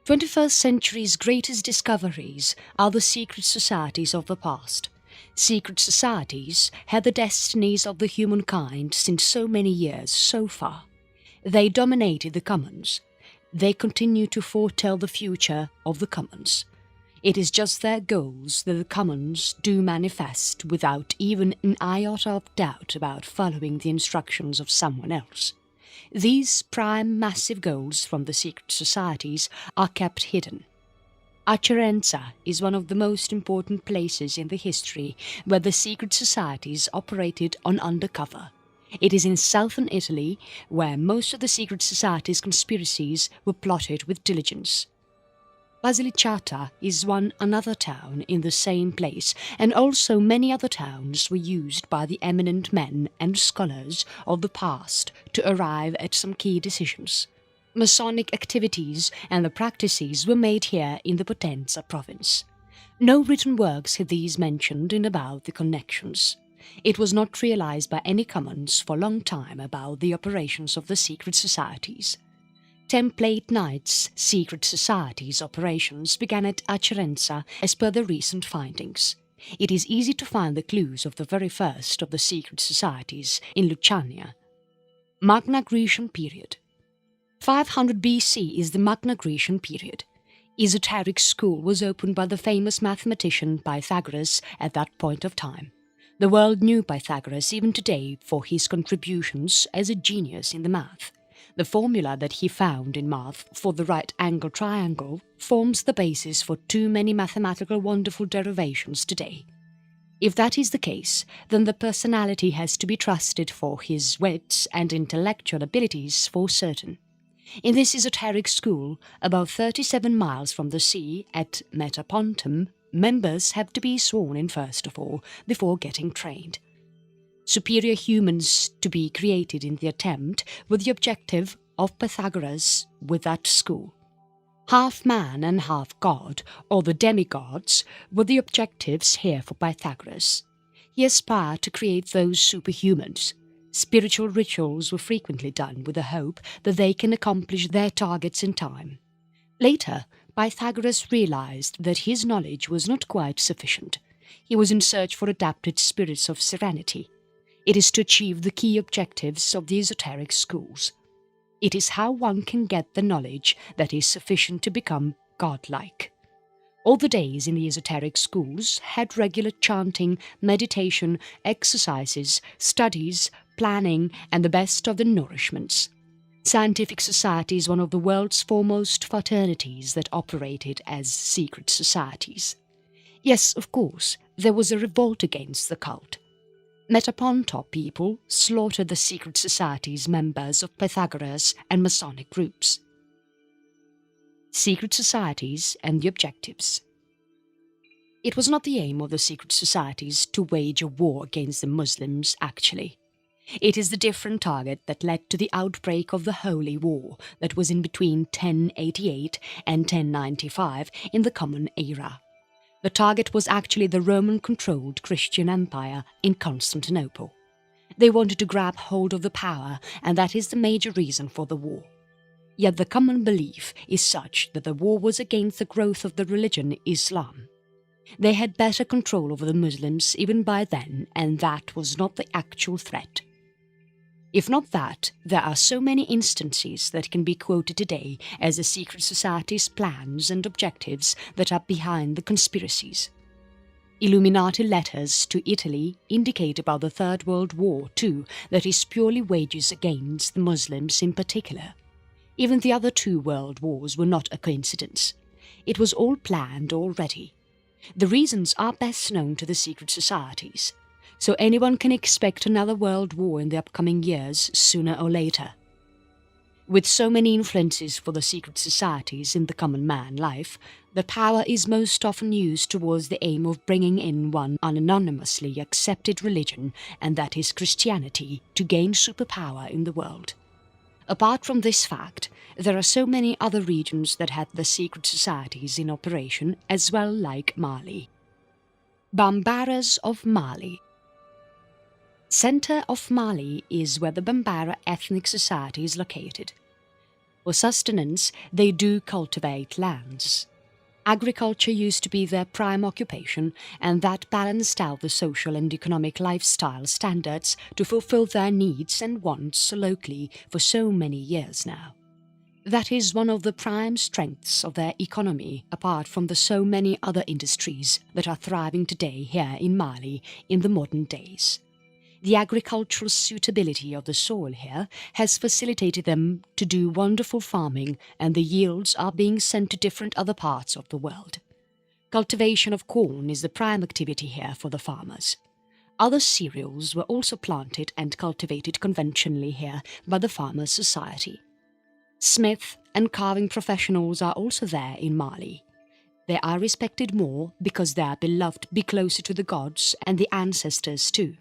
21st century's greatest discoveries are the secret societies of the past. Secret societies had the destinies of the humankind since so many years so far. They dominated the commons. They continue to foretell the future of the commons. It is just their goals that the commons do manifest without even an iota of doubt about following the instructions of someone else. These prime massive goals from the secret societies are kept hidden. Acerenza is one of the most important places in the history where the secret societies operated on undercover. It is in southern Italy where most of the secret societies' conspiracies were plotted with diligence. Basilicata is another town in the same place, and also many other towns were used by the eminent men and scholars of the past to arrive at some key decisions. Masonic activities and the practices were made here in the Potenza province. No written works have these mentioned in about the connections. It was not realized by any commons for a long time about the operations of the secret societies. Template Knight's secret societies operations began at Acerenza as per the recent findings. It is easy to find the clues of the very first of the secret societies in Lucania. Magna Grecian period. 500 BC is the Magna Grecian period. Esoteric school was opened by the famous mathematician Pythagoras at that point of time. The world knew Pythagoras even today for his contributions as a genius in the math. The formula that he found in math for the right-angle triangle forms the basis for too many mathematical wonderful derivations today. If that is the case, then the personality has to be trusted for his wits and intellectual abilities for certain. In this esoteric school, about 37 miles from the sea at Metapontum, members have to be sworn in first of all before getting trained. Superior humans to be created in the attempt with the objective of Pythagoras with that school. Half man and half god, or the demigods, were the objectives here for Pythagoras. He aspired to create those superhumans. Spiritual rituals were frequently done with the hope that they can accomplish their targets in time. Later, Pythagoras realized that his knowledge was not quite sufficient. He was in search for adapted spirits of serenity. It is to achieve the key objectives of the esoteric schools. It is how one can get the knowledge that is sufficient to become godlike. All the days in the esoteric schools had regular chanting, meditation, exercises, studies, planning, and the best of the nourishments. Scientific Society is one of the world's foremost fraternities that operated as secret societies. Yes, of course, there was a revolt against the cult. Metaponto people slaughtered the secret society's members of Pythagoras and Masonic groups. Secret societies and the objectives. It was not the aim of the secret societies to wage a war against the Muslims, actually. It is the different target that led to the outbreak of the Holy War that was in between 1088 and 1095 in the Common Era. The target was actually the Roman-controlled Christian Empire in Constantinople. They wanted to grab hold of the power, and that is the major reason for the war. Yet the common belief is such that the war was against the growth of the religion Islam. They had better control over the Muslims even by then, and that was not the actual threat. If not that, there are so many instances that can be quoted today as the secret society's plans and objectives that are behind the conspiracies. Illuminati letters to Italy indicate about the Third World War too that is purely wages against the Muslims in particular. Even the other two world wars were not a coincidence. It was all planned already. The reasons are best known to the secret societies, so anyone can expect another world war in the upcoming years sooner or later. With so many influences for the secret societies in the common man life, the power is most often used towards the aim of bringing in one anonymously accepted religion, and that is Christianity, to gain superpower in the world. Apart from this fact, there are so many other regions that had the secret societies in operation as well, like Mali. Bambaras of Mali. Center of Mali is where the Bambara ethnic society is located. For sustenance, they do cultivate lands. Agriculture used to be their prime occupation, and that balanced out the social and economic lifestyle standards to fulfill their needs and wants locally for so many years now. That is one of the prime strengths of their economy, apart from the so many other industries that are thriving today here in Mali in the modern days. The agricultural suitability of the soil here has facilitated them to do wonderful farming, and the yields are being sent to different other parts of the world. Cultivation of corn is the prime activity here for the farmers. Other cereals were also planted and cultivated conventionally here by the farmers' society. Smith and carving professionals are also there in Mali. They are respected more because they are beloved to be closer to the gods and the ancestors too.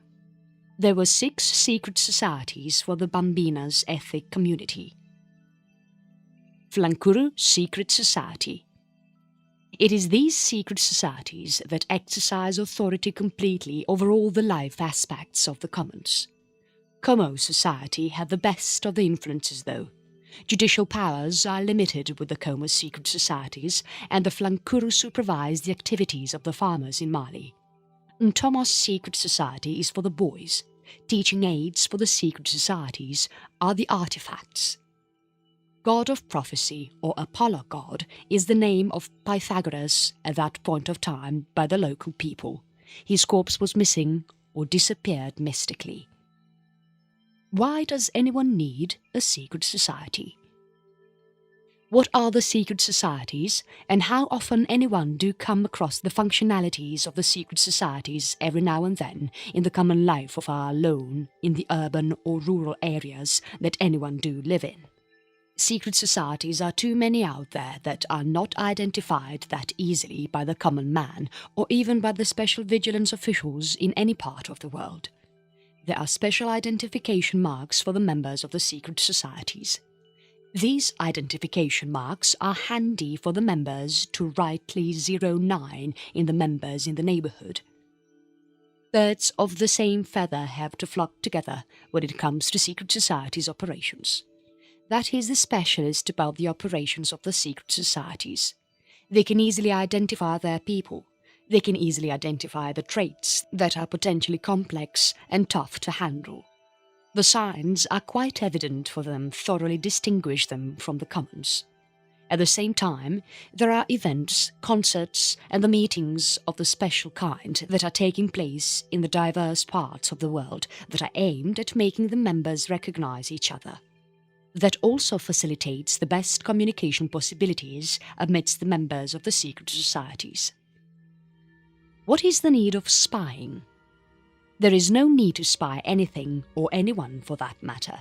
There were 6 secret societies for the Bambinas ethnic community. Flankuru Secret Society. It is these secret societies that exercise authority completely over all the life aspects of the commons. Como Society had the best of the influences though. Judicial powers are limited with the Como secret societies, and the Flankuru supervise the activities of the farmers in Mali. Ntomo's secret society is for the boys. Teaching aids for the secret societies are the artifacts. God of prophecy, or Apollo god, is the name of Pythagoras at that point of time by the local people. His corpse was missing or disappeared mystically. Why does anyone need a secret society? What are the secret societies, and how often anyone do come across the functionalities of the secret societies every now and then in the common life of our lone in the urban or rural areas that anyone do live in? Secret societies are too many out there that are not identified that easily by the common man or even by the special vigilance officials in any part of the world. There are special identification marks for the members of the secret societies. These identification marks are handy for the members to rightly 09 in the members in the neighborhood. Birds of the same feather have to flock together when it comes to secret societies' operations. That is the specialist about the operations of the secret societies. They can easily identify their people. They can easily identify the traits that are potentially complex and tough to handle. The signs are quite evident for them thoroughly distinguish them from the commons. At the same time, there are events, concerts and the meetings of the special kind that are taking place in the diverse parts of the world that are aimed at making the members recognize each other. That also facilitates the best communication possibilities amidst the members of the secret societies. What is the need of spying? There is no need to spy anything or anyone for that matter,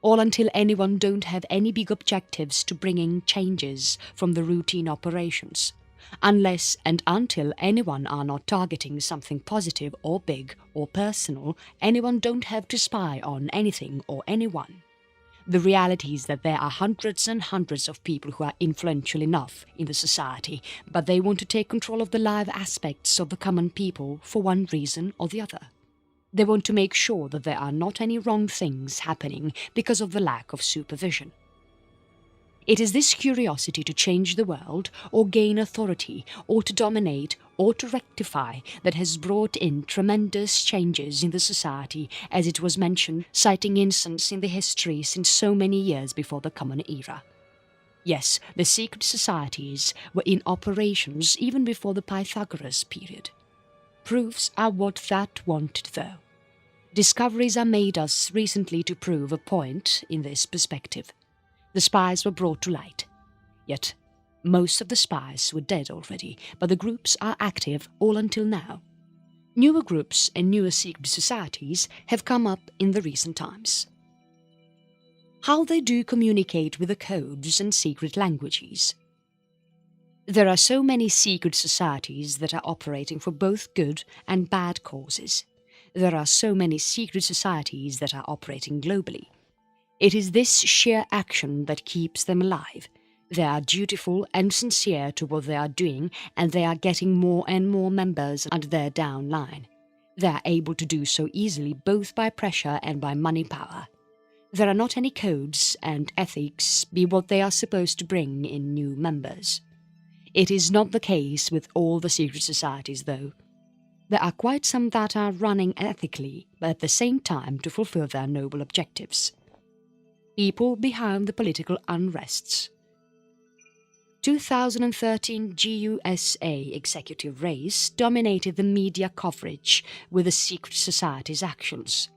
all until anyone don't have any big objectives to bringing changes from the routine operations, unless and until anyone are not targeting something positive or big or personal, anyone don't have to spy on anything or anyone. The reality is that there are hundreds and hundreds of people who are influential enough in the society, but they want to take control of the live aspects of the common people for one reason or the other. They want to make sure that there are not any wrong things happening because of the lack of supervision. It is this curiosity to change the world, or gain authority, or to dominate, or to rectify that has brought in tremendous changes in the society, as it was mentioned, citing instance in the history since so many years before the Common Era. Yes, the secret societies were in operations even before the Pythagoras period. Proofs are what that wanted though. Discoveries are made us recently to prove a point in this perspective. The spies were brought to light. Yet, most of the spies were dead already, but the groups are active all until now. Newer groups and newer secret societies have come up in the recent times. How they do communicate with the codes and secret languages. There are so many secret societies that are operating for both good and bad causes. There are so many secret societies that are operating globally. It is this sheer action that keeps them alive. They are dutiful and sincere to what they are doing, and they are getting more and more members under their downline. They are able to do so easily both by pressure and by money power. There are not any codes and ethics be what they are supposed to bring in new members. It is not the case with all the secret societies though. There are quite some that are running ethically, but at the same time to fulfill their noble objectives. People behind the political unrests. 2013 GUSA executive race dominated the media coverage with the secret society's actions.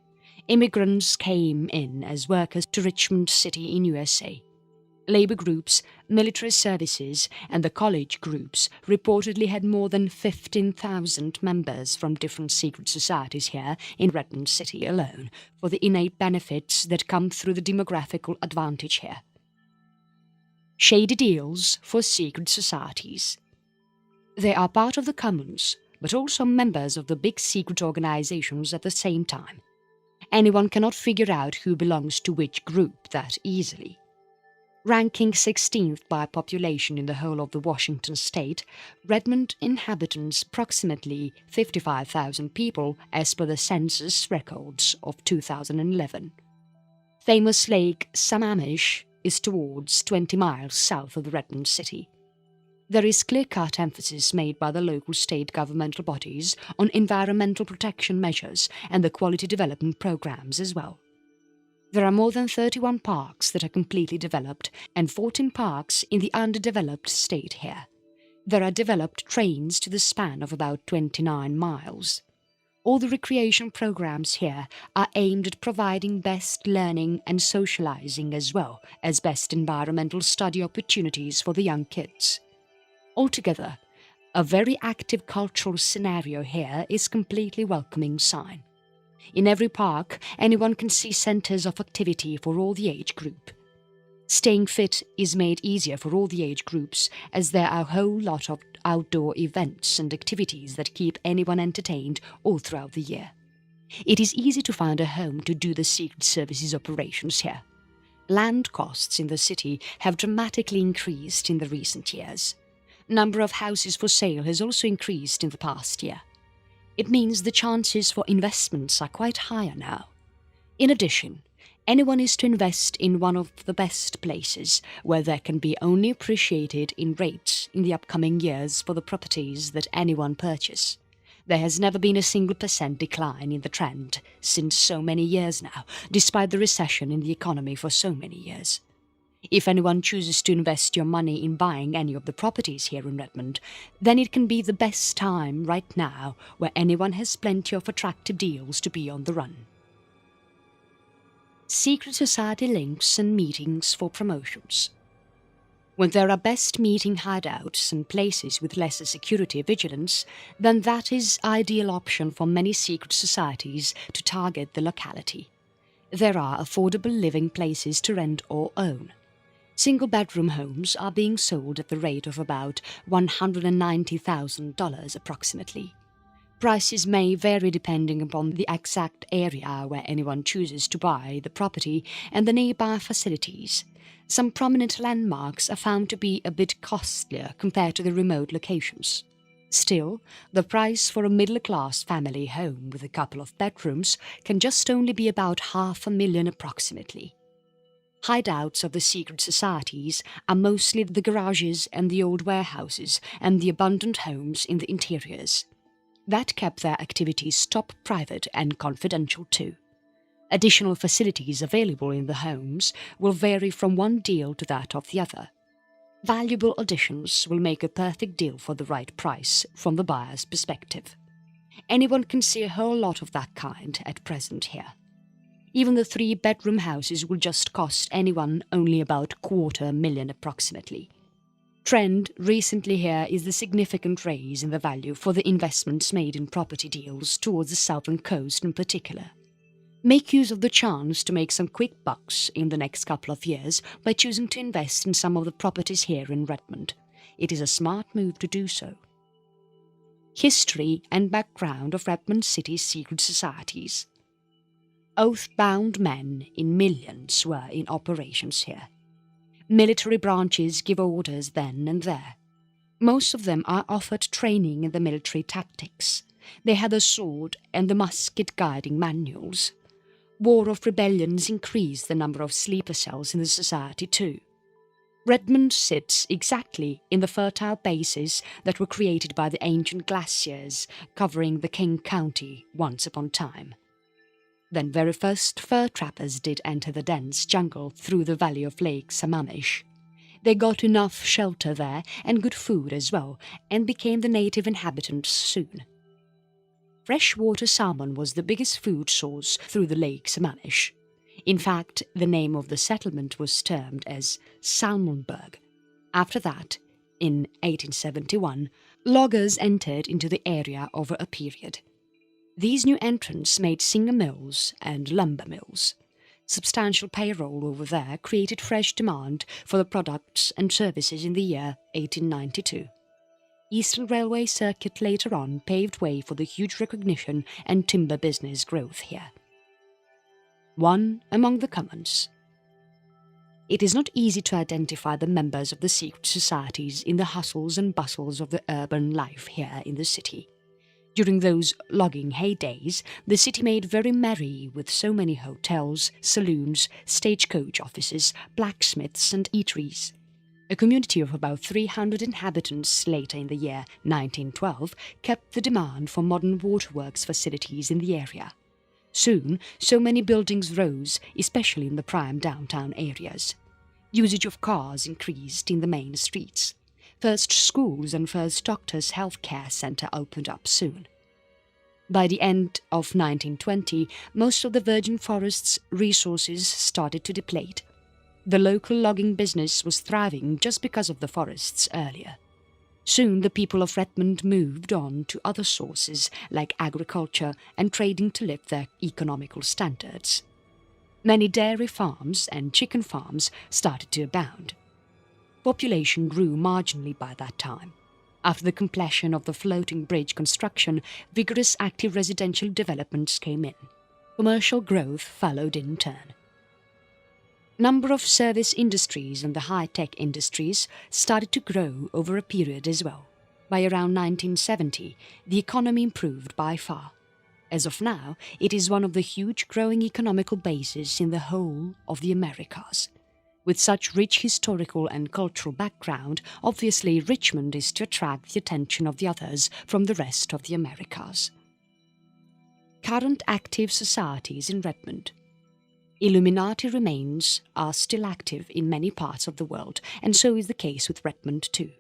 Immigrants came in as workers to Redmond City in USA. Labor groups, military services and the college groups reportedly had more than 15,000 members from different secret societies here in Redmond City alone for the innate benefits that come through the demographical advantage here. Shady deals for secret societies. They are part of the commons, but also members of the big secret organizations at the same time. Anyone cannot figure out who belongs to which group that easily. Ranking 16th by population in the whole of the Washington state, Redmond inhabitants approximately 55,000 people as per the census records of 2011. Famous Lake Sammamish is towards 20 miles south of the Redmond City. There is clear-cut emphasis made by the local state governmental bodies on environmental protection measures and the quality development programs as well. There are more than 31 parks that are completely developed and 14 parks in the underdeveloped state here. There are developed trains to the span of about 29 miles. All the recreation programs here are aimed at providing best learning and socializing as well as best environmental study opportunities for the young kids. Altogether, a very active cultural scenario here is completely welcoming sign. In every park, anyone can see centers of activity for all the age group. Staying fit is made easier for all the age groups as there are a whole lot of outdoor events and activities that keep anyone entertained all throughout the year. It is easy to find a home to do the Secret Services operations here. Land costs in the city have dramatically increased in the recent years. Number of houses for sale has also increased in the past year. It means the chances for investments are quite higher now. In addition, anyone is to invest in one of the best places where there can be only appreciated in rates in the upcoming years for the properties that anyone purchase. There has never been a single % decline in the trend since so many years now, despite the recession in the economy for so many years. If anyone chooses to invest your money in buying any of the properties here in Redmond, then it can be the best time right now where anyone has plenty of attractive deals to be on the run. Secret society links and meetings for promotions. When there are best meeting hideouts and places with lesser security vigilance, then that is ideal option for many secret societies to target the locality. There are affordable living places to rent or own. Single-bedroom homes are being sold at the rate of about $190,000 approximately. Prices may vary depending upon the exact area where anyone chooses to buy the property and the nearby facilities. Some prominent landmarks are found to be a bit costlier compared to the remote locations. Still, the price for a middle-class family home with a couple of bedrooms can just only be about $500,000 approximately. Hideouts of the secret societies are mostly the garages and the old warehouses and the abandoned homes in the interiors. That kept their activities top private and confidential too. Additional facilities available in the homes will vary from one deal to that of the other. Valuable additions will make a perfect deal for the right price from the buyer's perspective. Anyone can see a whole lot of that kind at present here. Even the 3-bedroom houses will just cost anyone only about $250,000 approximately. Trend recently here is the significant raise in the value for the investments made in property deals towards the southern coast in particular. Make use of the chance to make some quick bucks in the next couple of years by choosing to invest in some of the properties here in Redmond. It is a smart move to do so. History and background of Redmond City's secret societies. Oath-bound men in millions were in operations here. Military branches give orders then and there. Most of them are offered training in the military tactics. They had the sword and the musket guiding manuals. War of rebellions increased the number of sleeper cells in the society too. Redmond sits exactly in the fertile bases that were created by the ancient glaciers covering the King County once upon a time. When very first fur trappers did enter the dense jungle through the valley of Lake Sammamish, they got enough shelter there and good food as well, and became the native inhabitants soon. Freshwater salmon was the biggest food source through the Lake Sammamish. In fact, the name of the settlement was termed as Salmonburg. After that, in 1871, loggers entered into the area over a period. These new entrants made singer mills and lumber mills. Substantial payroll over there created fresh demand for the products and services in the year 1892. Eastern Railway Circuit later on paved way for the huge recognition and timber business growth here. One among the commons. It is not easy to identify the members of the secret societies in the hustles and bustles of the urban life here in the city. During those logging heydays, the city made very merry with so many hotels, saloons, stagecoach offices, blacksmiths and eateries. A community of about 300 inhabitants later in the year 1912 kept the demand for modern waterworks facilities in the area. Soon, so many buildings rose, especially in the prime downtown areas. Usage of cars increased in the main streets. First schools and first doctors' healthcare center opened up soon. By the end of 1920, most of the virgin forest's resources started to deplete. The local logging business was thriving just because of the forests earlier. Soon the people of Redmond moved on to other sources like agriculture and trading to lift their economical standards. Many dairy farms and chicken farms started to abound. Population grew marginally by that time. After the completion of the floating bridge construction, vigorous active residential developments came in. Commercial growth followed in turn. Number of service industries and the high-tech industries started to grow over a period as well. By around 1970, the economy improved by far. As of now, it is one of the huge growing economical bases in the whole of the Americas. With such rich historical and cultural background, obviously Richmond is to attract the attention of the others from the rest of the Americas. Current active societies in Redmond. Illuminati remains are still active in many parts of the world, and so is the case with Redmond too.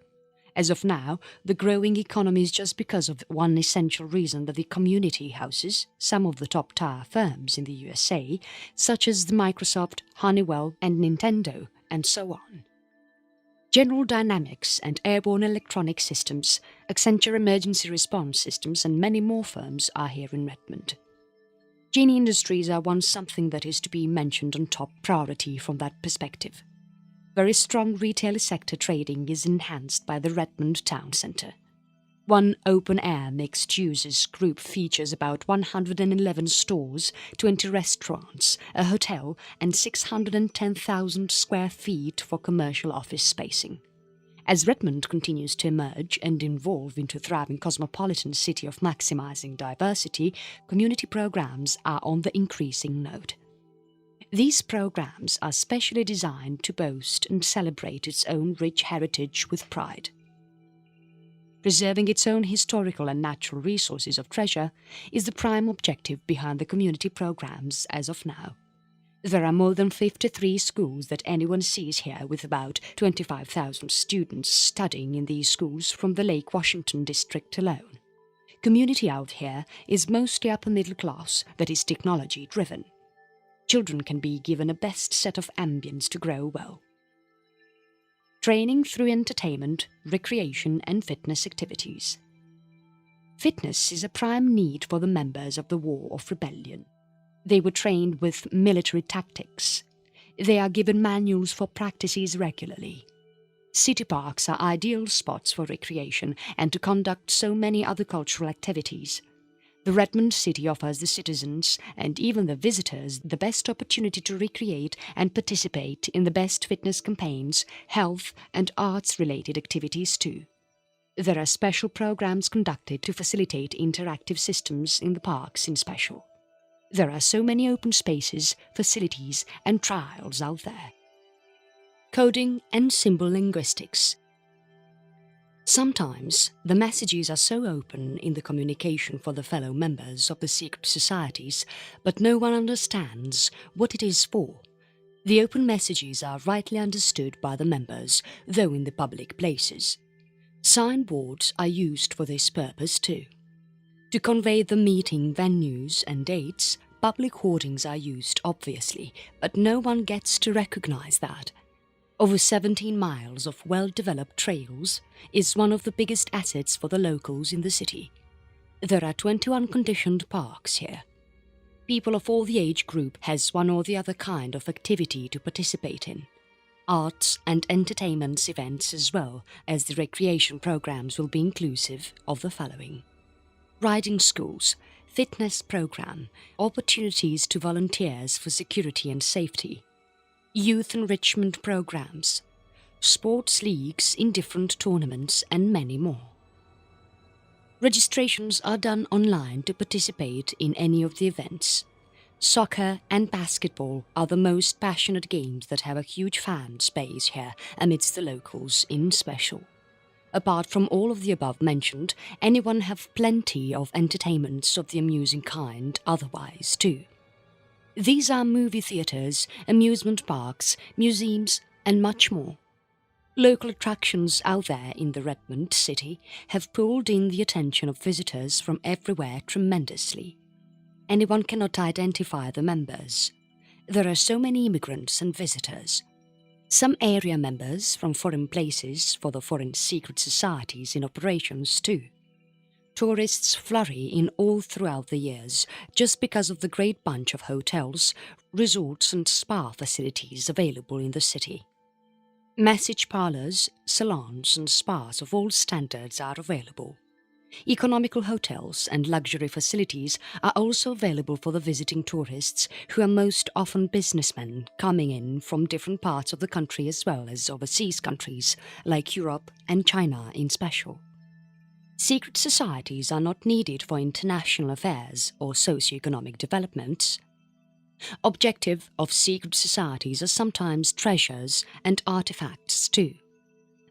As of now, the growing economy is just because of one essential reason that the community houses some of the top tier firms in the USA, such as the Microsoft, Honeywell and Nintendo, and so on. General Dynamics and Airborne Electronic Systems, Accenture Emergency Response Systems and many more firms are here in Redmond. Genie Industries are once something that is to be mentioned on top priority from that perspective. Very strong retail sector trading is enhanced by the Redmond Town Centre. One open-air mixed-uses group features about 111 stores, 20 restaurants, a hotel and 610,000 square feet for commercial office spacing. As Redmond continues to emerge and evolve into a thriving cosmopolitan city of maximizing diversity, community programs are on the increasing note. These programs are specially designed to boast and celebrate its own rich heritage with pride. Preserving its own historical and natural resources of treasure is the prime objective behind the community programs as of now. There are more than 53 schools that anyone sees here, with about 25,000 students studying in these schools from the Lake Washington district alone. Community out here is mostly upper middle class that is technology driven. Children can be given a best set of ambience to grow well. Training through entertainment, recreation and fitness activities. Fitness is a prime need for the members of the War of Rebellion. They were trained with military tactics. They are given manuals for practices regularly. City parks are ideal spots for recreation and to conduct so many other cultural activities. The Redmond City offers the citizens and even the visitors the best opportunity to recreate and participate in the best fitness campaigns, health and arts-related activities too. There are special programs conducted to facilitate interactive systems in the parks in special. There are so many open spaces, facilities and trials out there. Coding and symbol linguistics. Sometimes the messages are so open in the communication for the fellow members of the secret societies, but no one understands what it is for. The open messages are rightly understood by the members, though in the public places. Signboards are used for this purpose too. To convey the meeting venues and dates, public hoardings are used obviously, but no one gets to recognize that. Over 17 miles of well-developed trails is one of the biggest assets for the locals in the city. There are 21 conditioned parks here. People of all the age group has one or the other kind of activity to participate in. Arts and entertainment events as well as the recreation programs will be inclusive of the following: riding schools, fitness program, opportunities to volunteers for security and safety, youth enrichment programs, sports leagues in different tournaments and many more. Registrations are done online to participate in any of the events. Soccer and basketball are the most passionate games that have a huge fan space here amidst the locals in special. Apart from all of the above mentioned, anyone have plenty of entertainments of the amusing kind otherwise too. These are movie theatres, amusement parks, museums and much more. Local attractions out there in the Redmond City have pulled in the attention of visitors from everywhere tremendously. Anyone cannot identify the members. There are so many immigrants and visitors. Some area members from foreign places for the foreign secret societies in operations too. Tourists flurry in all throughout the years just because of the great bunch of hotels, resorts and spa facilities available in the city. Massage parlours, salons and spas of all standards are available. Economical hotels and luxury facilities are also available for the visiting tourists, who are most often businessmen coming in from different parts of the country as well as overseas countries like Europe and China in special. Secret societies are not needed for international affairs or socio-economic developments. Objective of secret societies are sometimes treasures and artifacts too.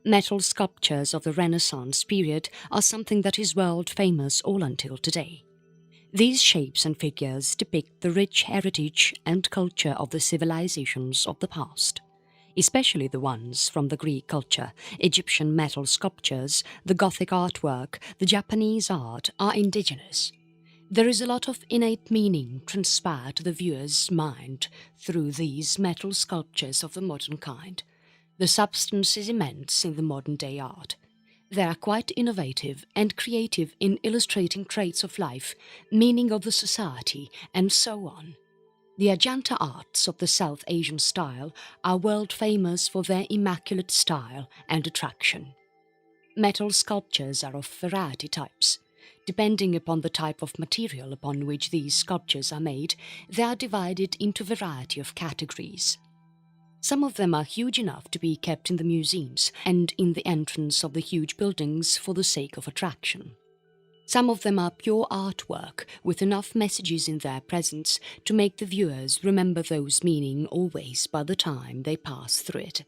Metal sculptures of the Renaissance period are something that is world famous all until today. These shapes and figures depict the rich heritage and culture of the civilizations of the past, especially the ones from the Greek culture. Egyptian metal sculptures, the Gothic artwork, the Japanese art are indigenous. There is a lot of innate meaning transferred to the viewer's mind through these metal sculptures of the modern kind. The substance is immense in the modern-day art. They are quite innovative and creative in illustrating traits of life, meaning of the society, and so on. The Ajanta arts of the South Asian style are world famous for their immaculate style and attraction. Metal sculptures are of variety types. Depending upon the type of material upon which these sculptures are made, they are divided into a variety of categories. Some of them are huge enough to be kept in the museums and in the entrance of the huge buildings for the sake of attraction. Some of them are pure artwork with enough messages in their presence to make the viewers remember those meaning always by the time they pass through it.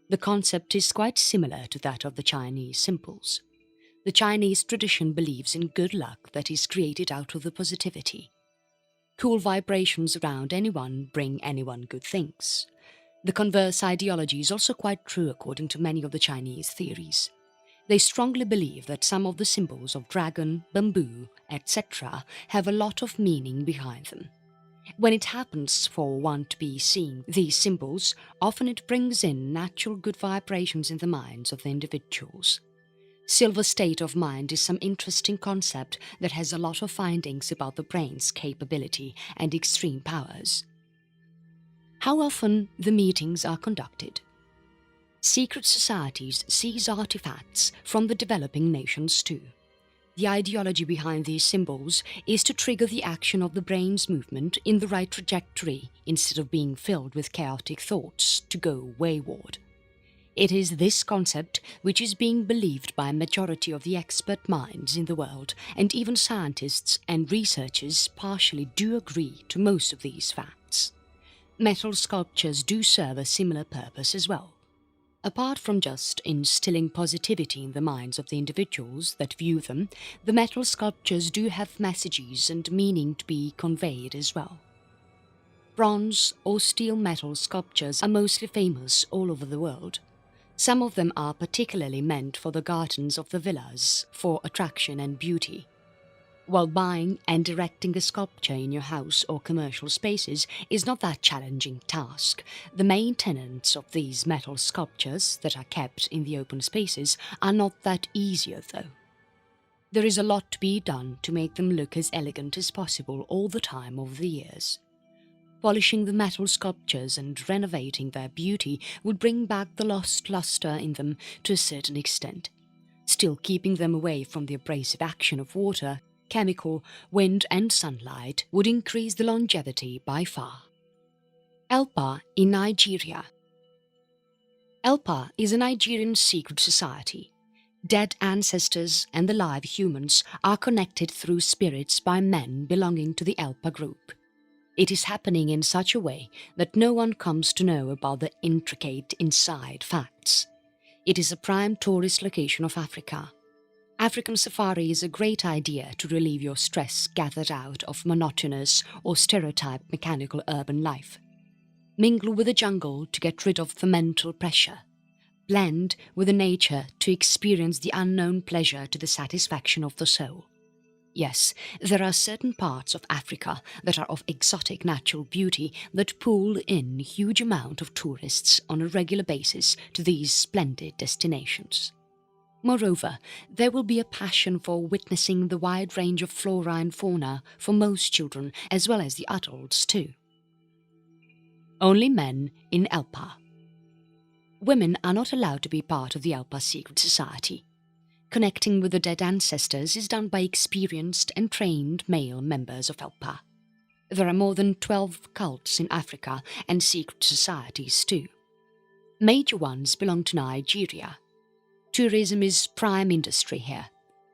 The concept is quite similar to that of the Chinese symbols. The Chinese tradition believes in good luck that is created out of the positivity. Cool vibrations around anyone bring anyone good things. The converse ideology is also quite true according to many of the Chinese theories. They strongly believe that some of the symbols of dragon, bamboo, etc. have a lot of meaning behind them. When it happens for one to be seeing these symbols, often it brings in natural good vibrations in the minds of the individuals. Silver state of mind is some interesting concept that has a lot of findings about the brain's capability and extreme powers. How often the meetings are conducted. Secret societies seize artifacts from the developing nations too. The ideology behind these symbols is to trigger the action of the brain's movement in the right trajectory instead of being filled with chaotic thoughts to go wayward. It is this concept which is being believed by a majority of the expert minds in the world, and even scientists and researchers partially do agree to most of these facts. Metal sculptures do serve a similar purpose as well. Apart from just instilling positivity in the minds of the individuals that view them, the metal sculptures do have messages and meaning to be conveyed as well. Bronze or steel metal sculptures are mostly famous all over the world. Some of them are particularly meant for the gardens of the villas, for attraction and beauty. While buying and erecting a sculpture in your house or commercial spaces is not that challenging task, the maintenance of these metal sculptures that are kept in the open spaces are not that easier though. There is a lot to be done to make them look as elegant as possible all the time over the years. Polishing the metal sculptures and renovating their beauty would bring back the lost luster in them to a certain extent. Still, keeping them away from the abrasive action of water, chemical, wind and sunlight would increase the longevity by far. ALPA in Nigeria. ALPA is a Nigerian secret society. Dead ancestors and the live humans are connected through spirits by men belonging to the ALPA group. It is happening in such a way that no one comes to know about the intricate inside facts. It is a prime tourist location of Africa. African safari is a great idea to relieve your stress gathered out of monotonous or stereotyped mechanical urban life. Mingle with the jungle to get rid of the mental pressure. Blend with the nature to experience the unknown pleasure to the satisfaction of the soul. Yes, there are certain parts of Africa that are of exotic natural beauty that pull in huge amount of tourists on a regular basis to these splendid destinations. Moreover, there will be a passion for witnessing the wide range of flora and fauna for most children as well as the adults too. Only men in ALPA. Women are not allowed to be part of the ALPA secret society. Connecting with the dead ancestors is done by experienced and trained male members of ALPA. There are more than 12 cults in Africa and secret societies too. Major ones belong to Nigeria. Tourism is prime industry here.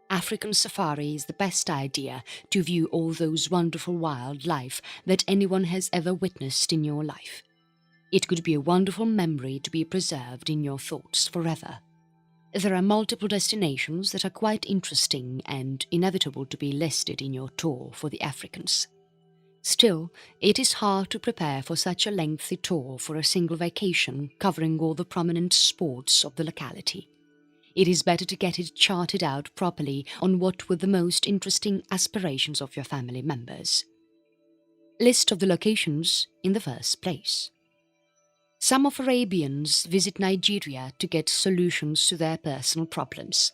African safari is the best idea to view all those wonderful wildlife that anyone has ever witnessed in your life. It could be a wonderful memory to be preserved in your thoughts forever. There are multiple destinations that are quite interesting and inevitable to be listed in your tour for the Africans. Still, it is hard to prepare for such a lengthy tour for a single vacation covering all the prominent sports of the locality. It is better to get it charted out properly on what were the most interesting aspirations of your family members. List of the locations in the first place. Some of Arabians visit Nigeria to get solutions to their personal problems.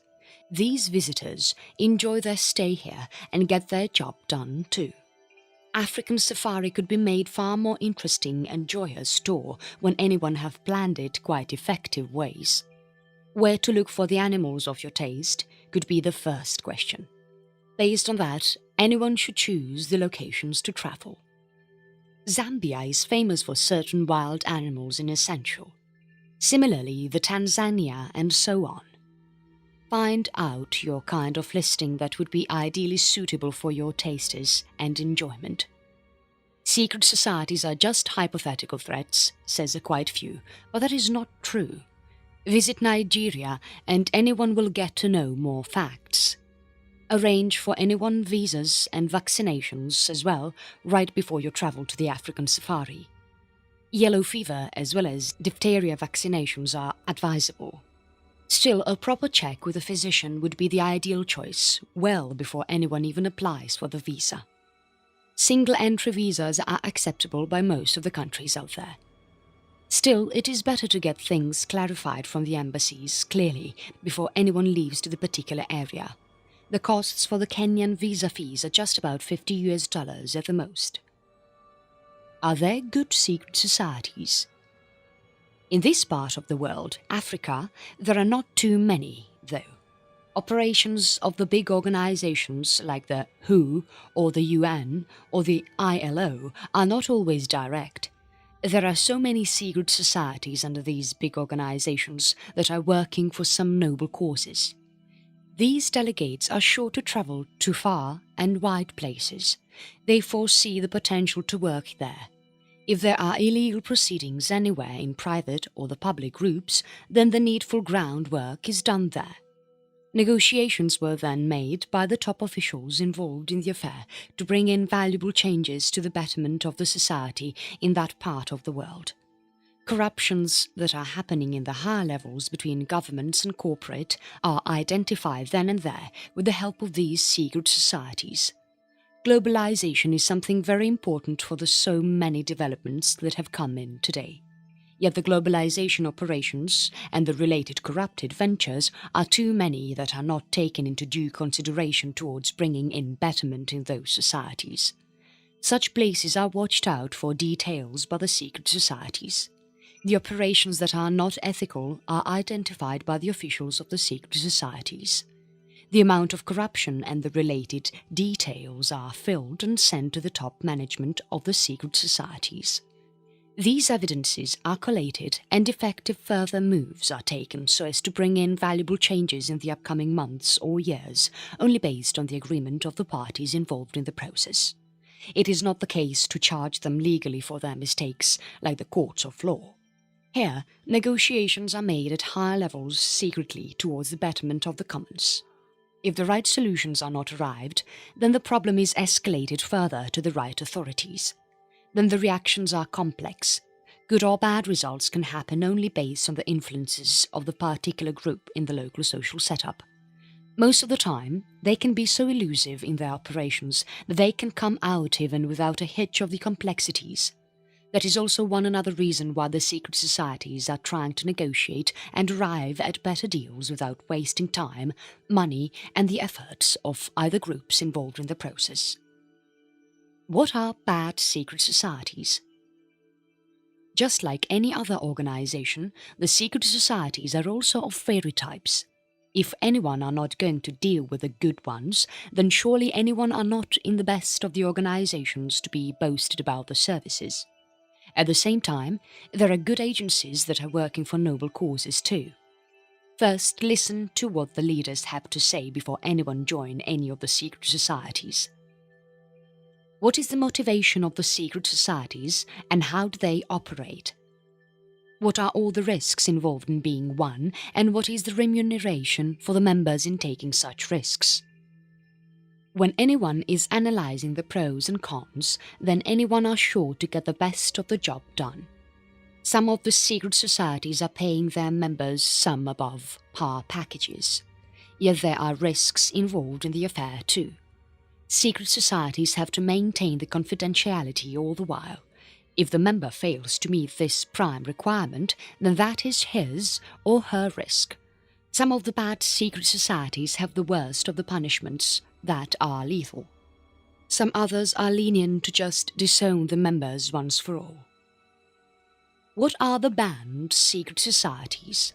These visitors enjoy their stay here and get their job done too. African safari could be made far more interesting and joyous tour when anyone have planned it quite effective ways. Where to look for the animals of your taste could be the first question. Based on that, anyone should choose the locations to travel. Zambia is famous for certain wild animals in essential. Similarly, the Tanzania and so on. Find out your kind of listing that would be ideally suitable for your tastes and enjoyment. Secret societies are just hypothetical threats, says a quite few, but that is not true. Visit Nigeria and anyone will get to know more facts. Arrange for anyone visas and vaccinations as well right before you travel to the African safari. Yellow fever as well as diphtheria vaccinations are advisable. Still, a proper check with a physician would be the ideal choice well before anyone even applies for the visa. Single entry visas are acceptable by most of the countries out there. Still, it is better to get things clarified from the embassies clearly before anyone leaves to the particular area. The costs for the Kenyan visa fees are just about $50 at the most. Are there good secret societies? In this part of the world, Africa, there are not too many, though. Operations of the big organizations like the WHO or the UN or the ILO are not always direct. There are so many secret societies under these big organizations that are working for some noble causes. These delegates are sure to travel to far and wide places. They foresee the potential to work there. If there are illegal proceedings anywhere in private or the public groups, then the needful groundwork is done there. Negotiations were then made by the top officials involved in the affair to bring in valuable changes to the betterment of the society in that part of the world. Corruptions that are happening in the higher levels between governments and corporate are identified then and there with the help of these secret societies. Globalization is something very important for the so many developments that have come in today. Yet the globalization operations and the related corrupted ventures are too many that are not taken into due consideration towards bringing in betterment in those societies. Such places are watched out for details by the secret societies. The operations that are not ethical are identified by the officials of the secret societies. The amount of corruption and the related details are filled and sent to the top management of the secret societies. These evidences are collated and effective further moves are taken so as to bring in valuable changes in the upcoming months or years, only based on the agreement of the parties involved in the process. It is not the case to charge them legally for their mistakes, like the courts of law. Here, negotiations are made at higher levels secretly towards the betterment of the commons. If the right solutions are not arrived, then the problem is escalated further to the right authorities. Then the reactions are complex. Good or bad results can happen only based on the influences of the particular group in the local social setup. Most of the time, they can be so elusive in their operations that they can come out even without a hitch of the complexities. That is also one another reason why the secret societies are trying to negotiate and arrive at better deals without wasting time, money and the efforts of either groups involved in the process. What are bad secret societies? Just like any other organization, the secret societies are also of various types. If anyone are not going to deal with the good ones, then surely anyone are not in the best of the organizations to be boasted about the services. At the same time, there are good agencies that are working for noble causes too. First, listen to what the leaders have to say before anyone join any of the secret societies. What is the motivation of the secret societies and how do they operate? What are all the risks involved in being one and what is the remuneration for the members in taking such risks? When anyone is analyzing the pros and cons, then anyone are sure to get the best of the job done. Some of the secret societies are paying their members some above par packages. Yet there are risks involved in the affair too. Secret societies have to maintain the confidentiality all the while. If the member fails to meet this prime requirement, then that is his or her risk. Some of the bad secret societies have the worst of the punishments that are lethal. Some others are lenient to just disown the members once for all. What are the banned secret societies?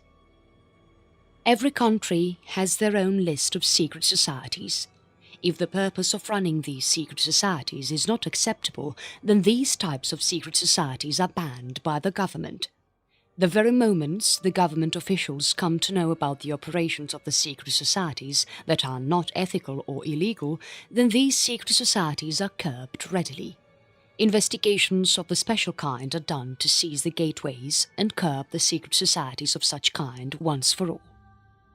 Every country has their own list of secret societies. If the purpose of running these secret societies is not acceptable, then these types of secret societies are banned by the government. The very moments the government officials come to know about the operations of the secret societies that are not ethical or illegal, then these secret societies are curbed readily. Investigations of the special kind are done to seize the gateways and curb the secret societies of such kind once for all.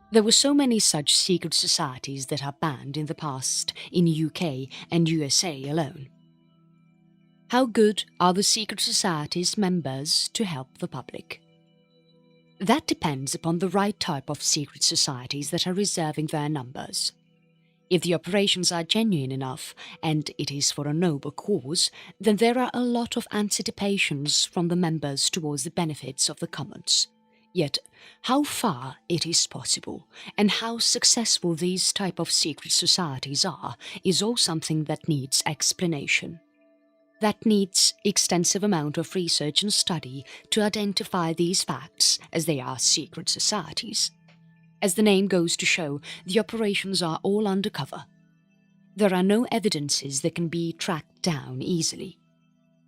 There were so many such secret societies that are banned in the past in UK and USA alone. How good are the secret societies' members to help the public? That depends upon the right type of secret societies that are reserving their numbers. If the operations are genuine enough and it is for a noble cause, then there are a lot of anticipations from the members towards the benefits of the commons. Yet, how far it is possible and how successful these type of secret societies are is all something that needs explanation. That needs extensive amount of research and study to identify these facts as they are secret societies. As the name goes to show, the operations are all undercover. There are no evidences that can be tracked down easily.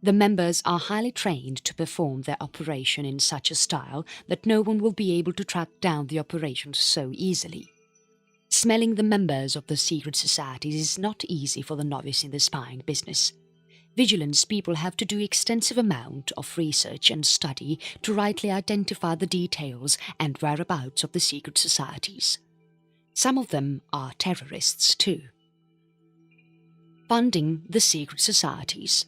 The members are highly trained to perform their operation in such a style that no one will be able to track down the operations so easily. Smelling the members of the secret societies is not easy for the novice in the spying business. Vigilance people have to do extensive amount of research and study to rightly identify the details and whereabouts of the secret societies. Some of them are terrorists too. Funding the secret societies.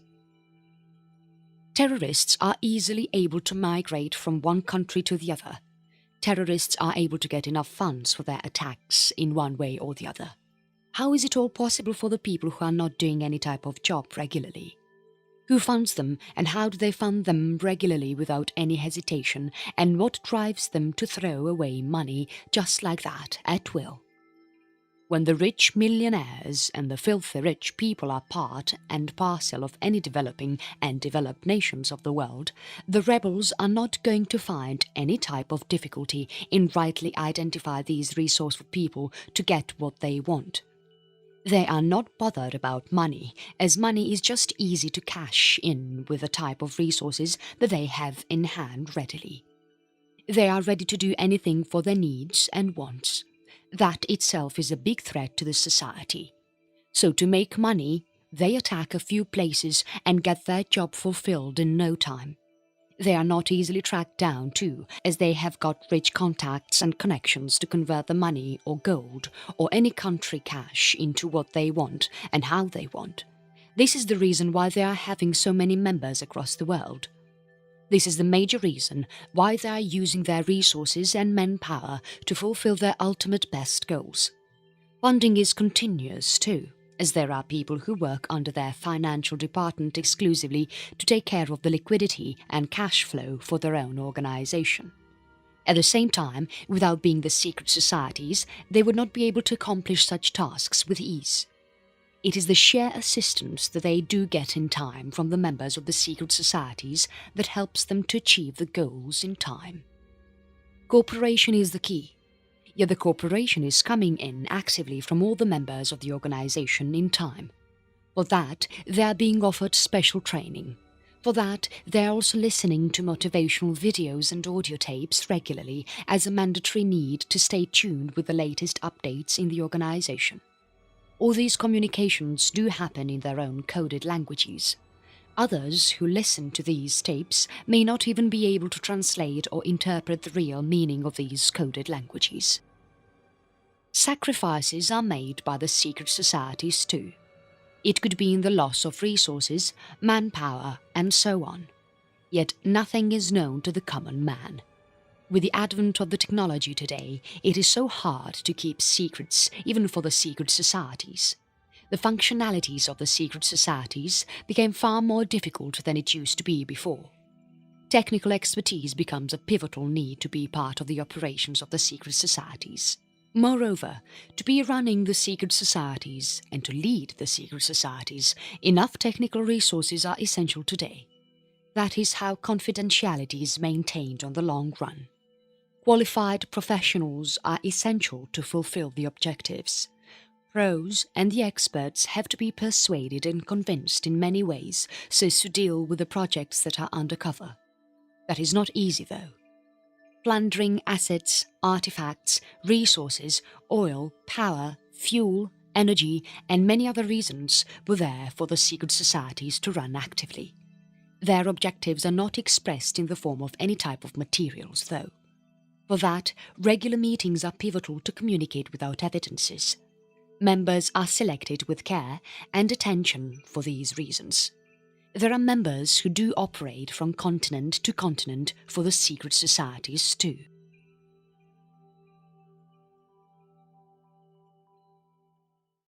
Terrorists are easily able to migrate from one country to the other. Terrorists are able to get enough funds for their attacks in one way or the other. How is it all possible for the people who are not doing any type of job regularly? Who funds them, and how do they fund them regularly without any hesitation, and what drives them to throw away money just like that at will? When the rich millionaires and the filthy rich people are part and parcel of any developing and developed nations of the world, the rebels are not going to find any type of difficulty in rightly identify these resourceful people to get what they want. They are not bothered about money, as money is just easy to cash in with the type of resources that they have in hand readily. They are ready to do anything for their needs and wants. That itself is a big threat to the society. So to make money, they attack a few places and get their job fulfilled in no time. They are not easily tracked down too, as they have got rich contacts and connections to convert the money or gold or any country cash into what they want and how they want. This is the reason why they are having so many members across the world. This is the major reason why they are using their resources and manpower to fulfill their ultimate best goals. Funding is continuous too, as there are people who work under their financial department exclusively to take care of the liquidity and cash flow for their own organization. At the same time, without being the secret societies, they would not be able to accomplish such tasks with ease. It is the sheer assistance that they do get in time from the members of the secret societies that helps them to achieve the goals in time. Cooperation is the key, yet the cooperation is coming in actively from all the members of the organization in time. For that, they are being offered special training. For that, they are also listening to motivational videos and audio tapes regularly as a mandatory need to stay tuned with the latest updates in the organization. All these communications do happen in their own coded languages. Others who listen to these tapes may not even be able to translate or interpret the real meaning of these coded languages. Sacrifices are made by the secret societies too. It could be in the loss of resources, manpower, and so on. Yet nothing is known to the common man. With the advent of the technology today, it is so hard to keep secrets even for the secret societies. The functionalities of the secret societies became far more difficult than it used to be before. Technical expertise becomes a pivotal need to be part of the operations of the secret societies. Moreover, to be running the secret societies and to lead the secret societies, enough technical resources are essential today. That is how confidentiality is maintained on the long run. Qualified professionals are essential to fulfill the objectives. Pros and the experts have to be persuaded and convinced in many ways so as to deal with the projects that are undercover. That is not easy though. Plundering assets, artifacts, resources, oil, power, fuel, energy, and many other reasons were there for the secret societies to run actively. Their objectives are not expressed in the form of any type of materials though. For that, regular meetings are pivotal to communicate without evidences. Members are selected with care and attention for these reasons. There are members who do operate from continent to continent for the secret societies too.